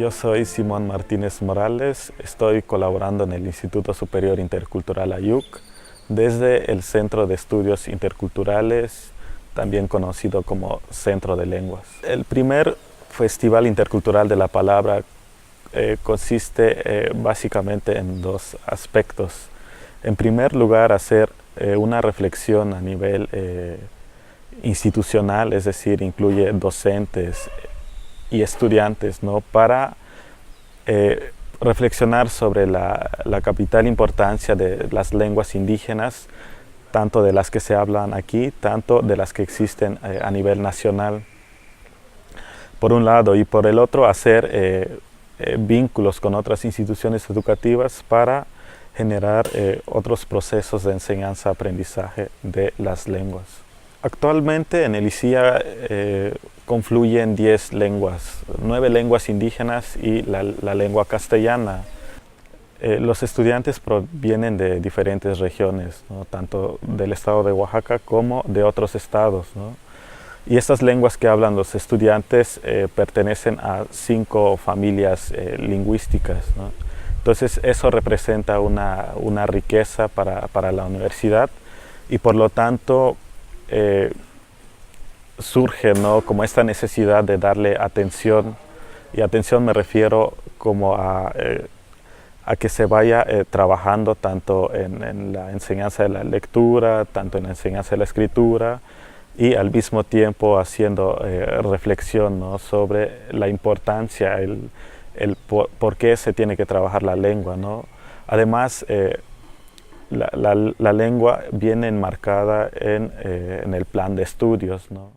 Yo soy Simón Martínez Morales, estoy colaborando en el Instituto Superior Intercultural AYUC desde el Centro de Estudios Interculturales, también conocido como Centro de Lenguas. El primer Festival Intercultural de la Palabra consiste básicamente en dos aspectos. En primer lugar, hacer una reflexión a nivel institucional, es decir, incluye docentes y estudiantes, ¿no? Para reflexionar sobre la capital importancia de las lenguas indígenas, tanto de las que se hablan aquí, tanto de las que existen a nivel nacional, por un lado, y por el otro hacer vínculos con otras instituciones educativas para generar otros procesos de enseñanza-aprendizaje de las lenguas. Actualmente en el ICIA confluyen 10 lenguas, 9 lenguas indígenas y la lengua castellana. Los estudiantes provienen de diferentes regiones, ¿no? Tanto del estado de Oaxaca como de otros estados, ¿no? Y estas lenguas que hablan los estudiantes pertenecen a 5 familias lingüísticas, ¿no? Entonces eso representa una riqueza para la universidad y por lo tanto surge, ¿no? Como esta necesidad de darle atención, y atención me refiero como a que se vaya trabajando tanto en la enseñanza de la lectura, tanto en la enseñanza de la escritura, y al mismo tiempo haciendo reflexión, ¿no? Sobre la importancia, por qué se tiene que trabajar la lengua, ¿no? Además, la lengua viene enmarcada en el plan de estudios, ¿no?